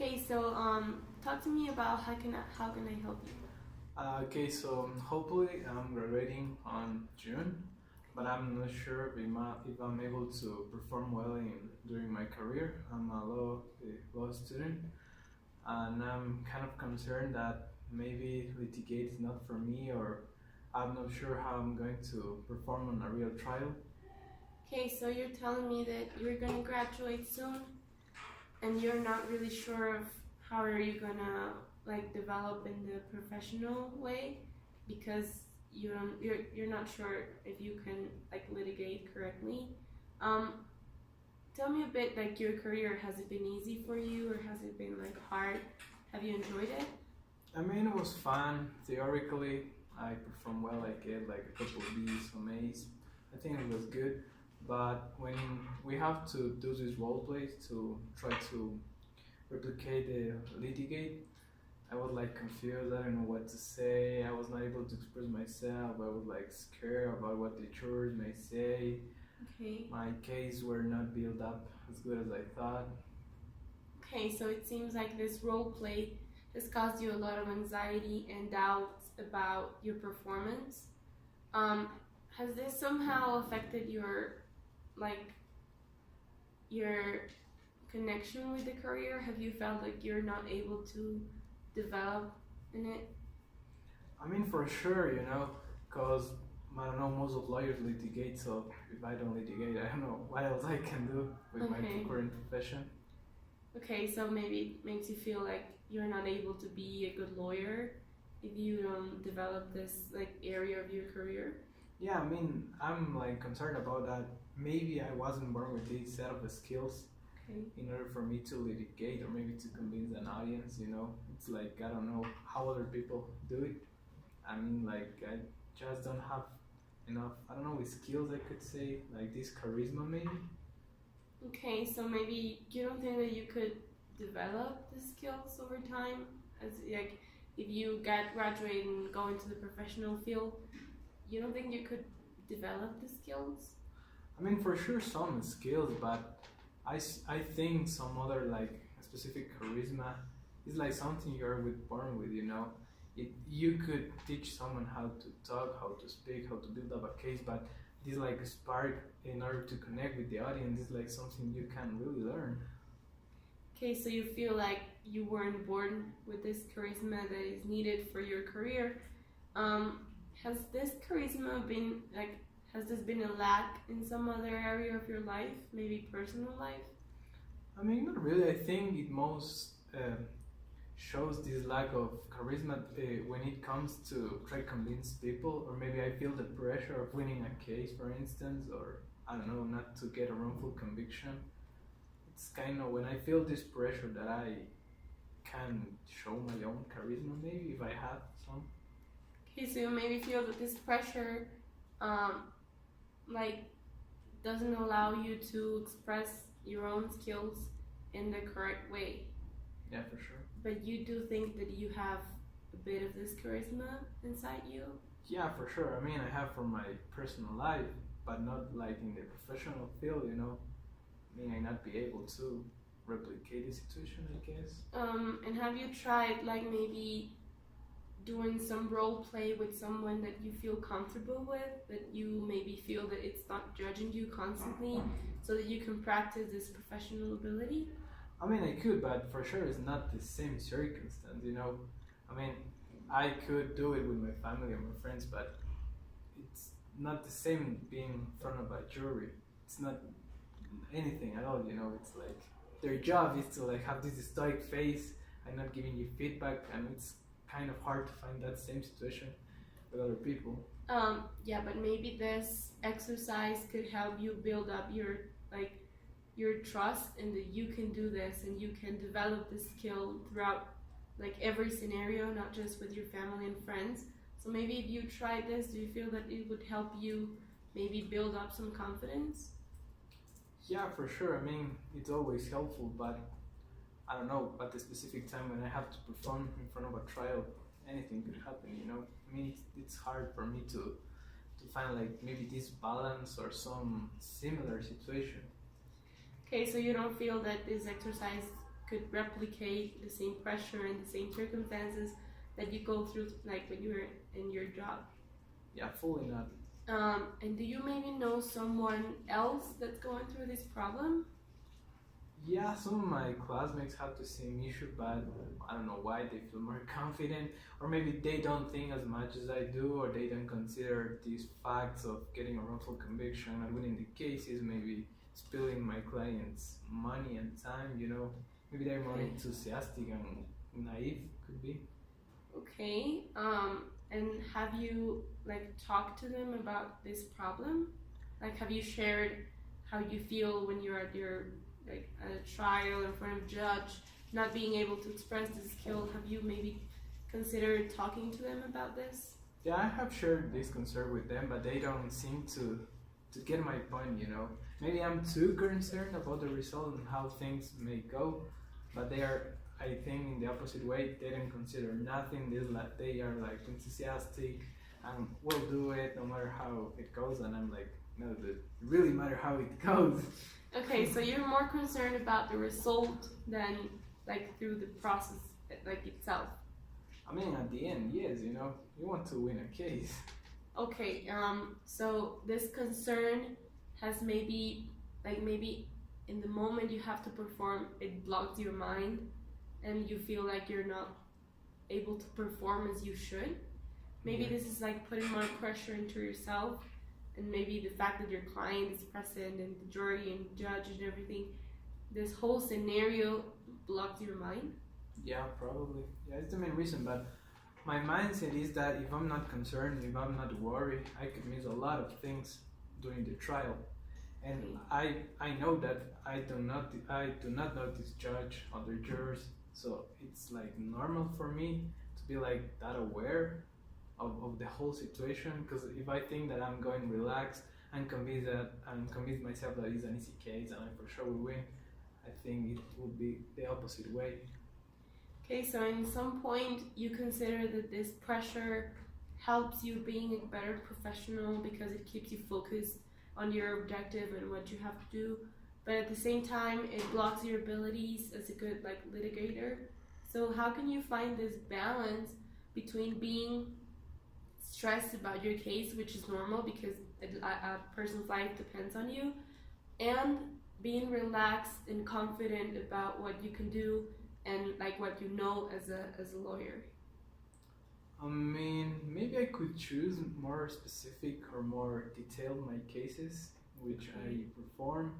Okay, so talk to me about how can I help you? Okay, so hopefully I'm graduating on June, but I'm not sure if I'm able to perform well during my career. I'm a law student, and I'm kind of concerned that maybe litigate is not for me, or I'm not sure how I'm going to perform on a real trial. Okay, so you're telling me that you're gonna graduate soon, and you're not really sure of how are you gonna like develop in the professional way because you're not sure if you can like litigate correctly. Um, Tell me a bit like your career. Has it been easy for you or has it been like hard? Have you enjoyed it? I mean, it was fun. Theoretically, I performed well. I get like a couple of B's, some A's. I think it was good. But when we have to do these role plays to try to replicate the litigate, I was like confused. I don't know what to say. I was not able to express myself. I was like scared about what the jurors may say. Okay. My case were not built up as good as I thought. Okay, so it seems like this role play has caused you a lot of anxiety and doubts about your performance. Um, has this somehow affected like your connection with the career? Have you felt like you're not able to develop in it? I mean, for sure, because I don't know, most of lawyers litigate, so if I don't litigate, I don't know what else I can do with my Okay. current profession. Okay, so maybe it makes you feel like you're not able to be a good lawyer if you don't develop this like area of your career. Yeah, I mean, I'm like concerned about that. Maybe I wasn't born with this set of skills Okay. in order for me to litigate or maybe to convince an audience. It's like, I don't know how other people do it. I mean, like, I just don't have enough, I don't know, skills, I could say, like this charisma maybe. Okay, so maybe you don't think that you could develop the skills over time, as like if you get graduate and go into the professional field, you don't think you could develop the skills? I mean, for sure, some skills, but I think some other, like, specific charisma is like something you're born with. You could teach someone how to talk, how to speak, how to build up a case, but this like spark in order to connect with the audience is like something you can really learn. Okay, so you feel like you weren't born with this charisma that is needed for your career. Um, has this charisma been like, has this been a lack in some other area of your life, maybe personal life? I mean, not really. I think it most shows this lack of charisma when it comes to try to convince people, or maybe I feel the pressure of winning a case, for instance, or I don't know, not to get a wrongful conviction. It's kind of when I feel this pressure that I can show my own charisma, maybe if I have some. Okay, so you maybe feel that this pressure, um, like, doesn't allow you to express your own skills in the correct way. Yeah, for sure. But you do think that you have a bit of this charisma inside you? Yeah, for sure. I mean, I have for my personal life, but not like in the professional field. I may not be able to replicate the situation, I guess. And have you tried like maybe doing some role play with someone that you feel comfortable with, that you maybe feel that it's not judging you constantly, so that you can practice this professional ability? I mean, I could, but for sure it's not the same circumstance. I mean, I could do it with my family and my friends, but it's not the same being in front of a jury. It's not anything at all. It's like their job is to like have this stoic face and not giving you feedback, and it's kind of hard to find that same situation with other people. Yeah, but maybe this exercise could help you build up your trust and that you can do this and you can develop this skill throughout like every scenario, not just with your family and friends. So maybe if you tried this, do you feel that it would help you maybe build up some confidence? Yeah, for sure. I mean, it's always helpful, but I don't know, at the specific time when I have to perform in front of a trial, anything could happen. I mean, it's hard for me to find like maybe this balance or some similar situation. Okay, so you don't feel that this exercise could replicate the same pressure and the same circumstances that you go through, like when you're in your job. Yeah, fully not. And do you maybe know someone else that's going through this problem? Yeah, some of my classmates have the same issue, but I don't know why they feel more confident, or maybe they don't think as much as I do, or they don't consider these facts of getting a wrongful conviction and winning the cases, maybe spilling my clients' money and time, you know. Maybe they're more Okay. enthusiastic and naive, could be. Okay. And have you like talked to them about this problem? Like, have you shared how you feel when you're at your like at a trial in front of a judge, not being able to express the skill? Have you maybe considered talking to them about this? Yeah, I have shared this concern with them, but they don't seem to get my point, you know. Maybe I'm too concerned about the result and how things may go, but they are, I think, in the opposite way. They don't consider nothing. They are like enthusiastic and will do it no matter how it goes. And I'm like, no, dude, it really matter how it goes. Okay, so you're more concerned about the result than like through the process like itself. I mean, at the end, yes, you know, you want to win a case. Okay, so this concern has maybe in the moment you have to perform, it blocks your mind and you feel like you're not able to perform as you should. Maybe Yeah. this is like putting more pressure into yourself, and maybe the fact that your client is present and the jury and judge and everything, this whole scenario blocks your mind. Yeah, probably. Yeah, it's the main reason. But my mindset is that if I'm not concerned, if I'm not worried, I could miss a lot of things during the trial. And I know that I do not know this judge or the jurors, so it's like normal for me to be like that aware of the whole situation. Because if I think that I'm going relaxed and convince myself that it's an easy case and I for sure will win, I think it would be the opposite way. Okay, so in some point you consider that this pressure helps you being a better professional because it keeps you focused on your objective and what you have to do, but at the same time it blocks your abilities as a good like litigator. So how can you find this balance between being stressed about your case, which is normal because a person's life depends on you, and being relaxed and confident about what you can do and like what you know as a lawyer? I mean, maybe I could choose more specific or more detailed my cases which I perform.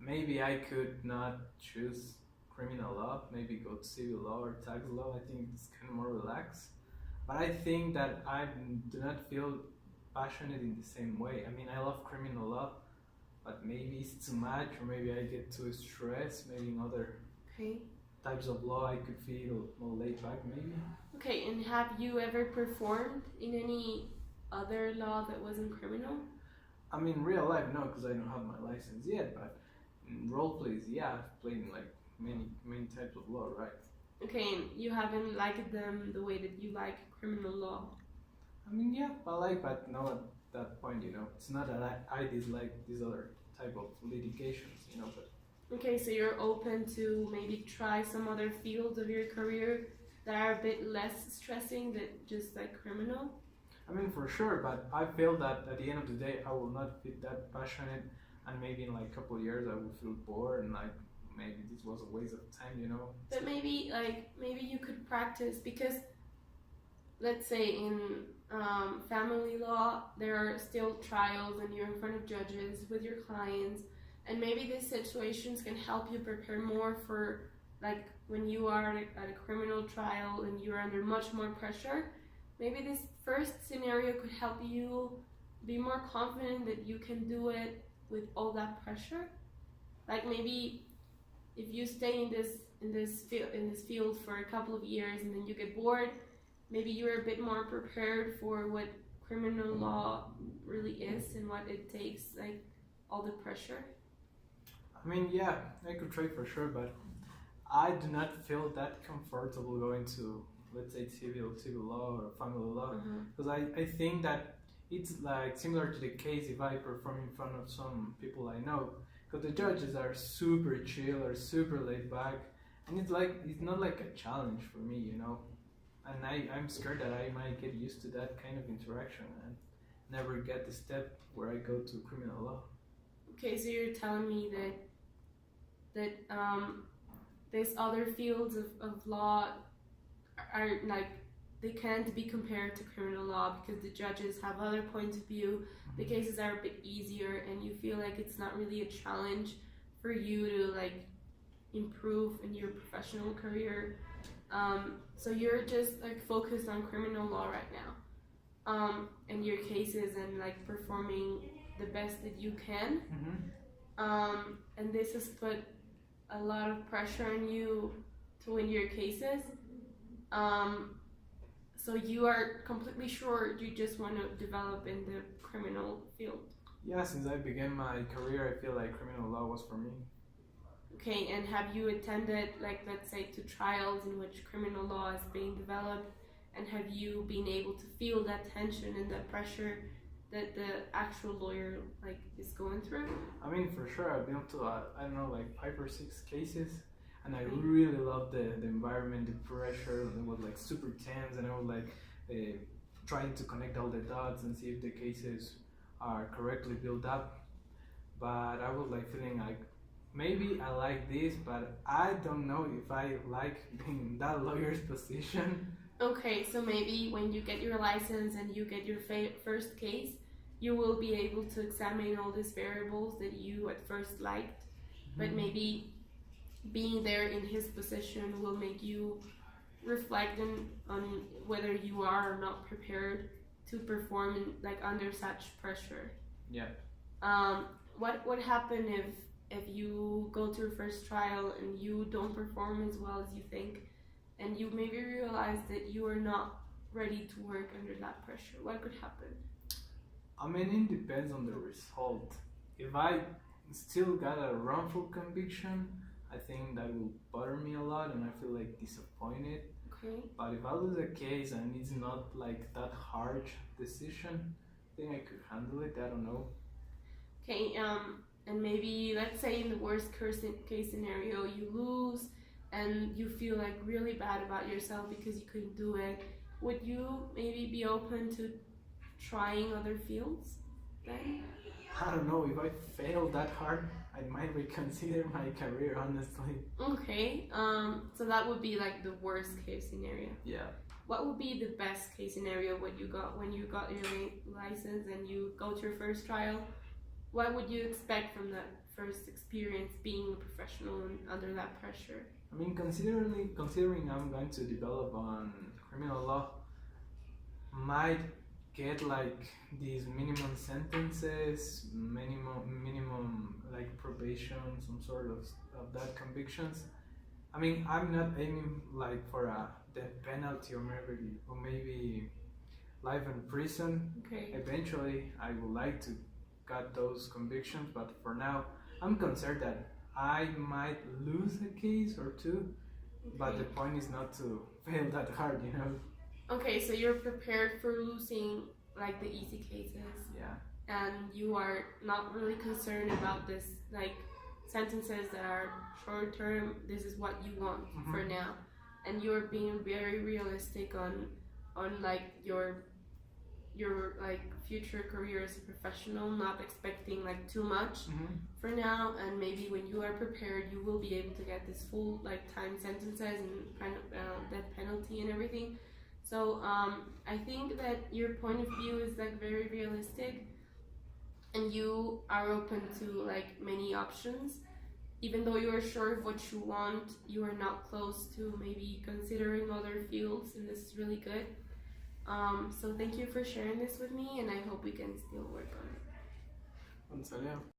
Maybe I could not choose criminal law, maybe go to civil law or tax law. I think it's kind of more relaxed. But I think that I do not feel passionate in the same way. I mean, I love criminal law, but maybe it's too much, or maybe I get too stressed. Maybe in other Okay. types of law I could feel more laid back, maybe. Okay, and have you ever performed in any other law that wasn't criminal? I mean, real life, no, because I don't have my license yet, but in role plays, yeah, I've played in like many types of law, right? Okay, and you haven't liked them the way that you like criminal law. I mean, yeah, I like, but not at that point, you know. It's not that I dislike these other type of litigations, you know, but Okay, so you're open to maybe try some other fields of your career that are a bit less stressing than just like criminal? I mean, for sure, but I feel that at the end of the day, I will not be that passionate, and maybe in like a couple of years, I will feel bored and like maybe this was a waste of time, you know. But maybe you could practice, because let's say in family law there are still trials and you're in front of judges with your clients, and maybe these situations can help you prepare more for like when you are at a criminal trial and you're under much more pressure. Maybe this first scenario could help you be more confident that you can do it with all that pressure. Like maybe if you stay in this field for a couple of years and then you get bored, maybe you're a bit more prepared for what criminal law really is and what it takes, like all the pressure. I mean, yeah, I could try for sure, but I do not feel that comfortable going to, let's say, civil law or family law, because I think that it's like similar to the case if I perform in front of some people I know, because the judges are super chill or super laid back, and it's not like a challenge for me, you know. And I'm scared that I might get used to that kind of interaction and never get the step where I go to criminal law. Okay, so you're telling me that these other fields of law are like they can't be compared to criminal law because the judges have other points of view. The cases are a bit easier, and you feel like it's not really a challenge for you to like improve in your professional career. So you're just like focused on criminal law right now, and your cases and like performing the best that you can. And this has put a lot of pressure on you to win your cases. So you are completely sure you just want to develop in the criminal field. Yeah, since I began my career, I feel like criminal law was for me. Okay, and have you attended, like, let's say, to trials in which criminal law is being developed, and have you been able to feel that tension and that pressure that the actual lawyer, like, is going through? I mean, for sure, I've been to, I don't know, like 5 or 6 cases, and I really loved the environment, the pressure. It was like super tense, and I was like trying to connect all the dots and see if the cases are correctly built up. But I was like feeling like, maybe I like this, but I don't know if I like being in that lawyer's position. Okay, so maybe when you get your license and you get your first case, you will be able to examine all these variables that you at first liked, but maybe being there in his position will make you reflect on whether you are or not prepared to perform like under such pressure. Yeah. What would happen if you go to your first trial and you don't perform as well as you think, and you maybe realize that you are not ready to work under that pressure? What could happen? I mean, it depends on the result. If I still got a wrongful conviction, I think that will bother me a lot and I feel like disappointed. Okay. But if I lose a case and it's not like that harsh decision, I think I could handle it. I don't know. Okay, and maybe let's say in the worst case scenario you lose and you feel like really bad about yourself because you couldn't do it. Would you maybe be open to trying other fields then? I don't know, if I fail that hard, I might reconsider my career, honestly. Okay, so that would be like the worst case scenario. Yeah. What would be the best case scenario when you got your license and you go to your first trial? What would you expect from that first experience being a professional and under that pressure? I mean, considering I'm going to develop on criminal law, might get like these minimum sentences, minimum like probation, some sort of that convictions. I mean, I'm not aiming like for a death penalty or maybe life in prison. Okay. Eventually, I would like to get those convictions, but for now, I'm concerned that I might lose a case or two. But the point is not to fail that hard, you know. Okay, so you're prepared for losing like the easy cases. Yeah. And you are not really concerned about this like sentences that are short term. This is what you want for now, and you're being very realistic on like your like future career as a professional, not expecting like too much for now, and maybe when you are prepared you will be able to get this full like time sentences and death penalty and everything. So I think that your point of view is like very realistic, and you are open to like many options. Even though you are sure of what you want, you are not close to maybe considering other fields, and this is really good. So thank you for sharing this with me, and I hope we can still work on it.